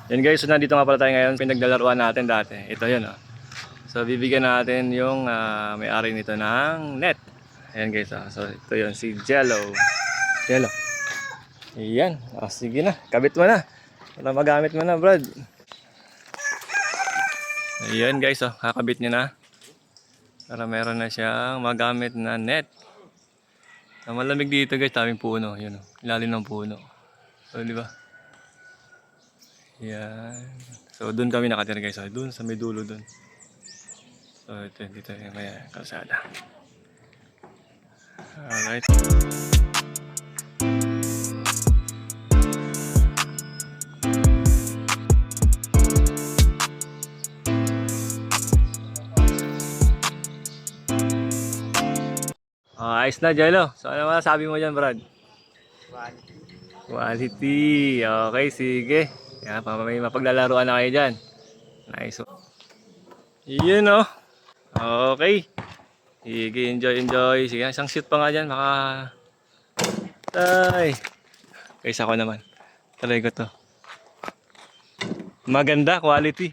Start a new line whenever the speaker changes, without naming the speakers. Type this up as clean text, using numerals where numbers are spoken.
Yan guys, so nandito nga pala tayo ngayon. Pinagdalaruan natin dati. Ito yun, oh. So bibigyan natin yung may-ari nito ng net. Ayan guys, oh. So ito yun, si Jello. Jello. Ayan, sige na, kabit mo na. Para magamit mo na, Brad. Ayan guys, oh. Kakabit niya na. Para meron na siyang magamit na net. So, malamig dito guys, daming puno. Yun, oh. Ilalim ng puno. So di ba? Yan. So doon kami nakatira guys. So, doon sa may dulo doon. So ito dito yung may kalsada. Alright. Ayos na, Jello. So ano masasabi mo dyan, Brad? Quality. Okay, sige. Yan, may mapaglalaruan na kayo dyan. Nice. Yun, oh. Okay. Sige, enjoy. Sige, isang shoot pa nga dyan. Maka... Tay. Kaysa ko naman. Try ko to. Maganda, quality.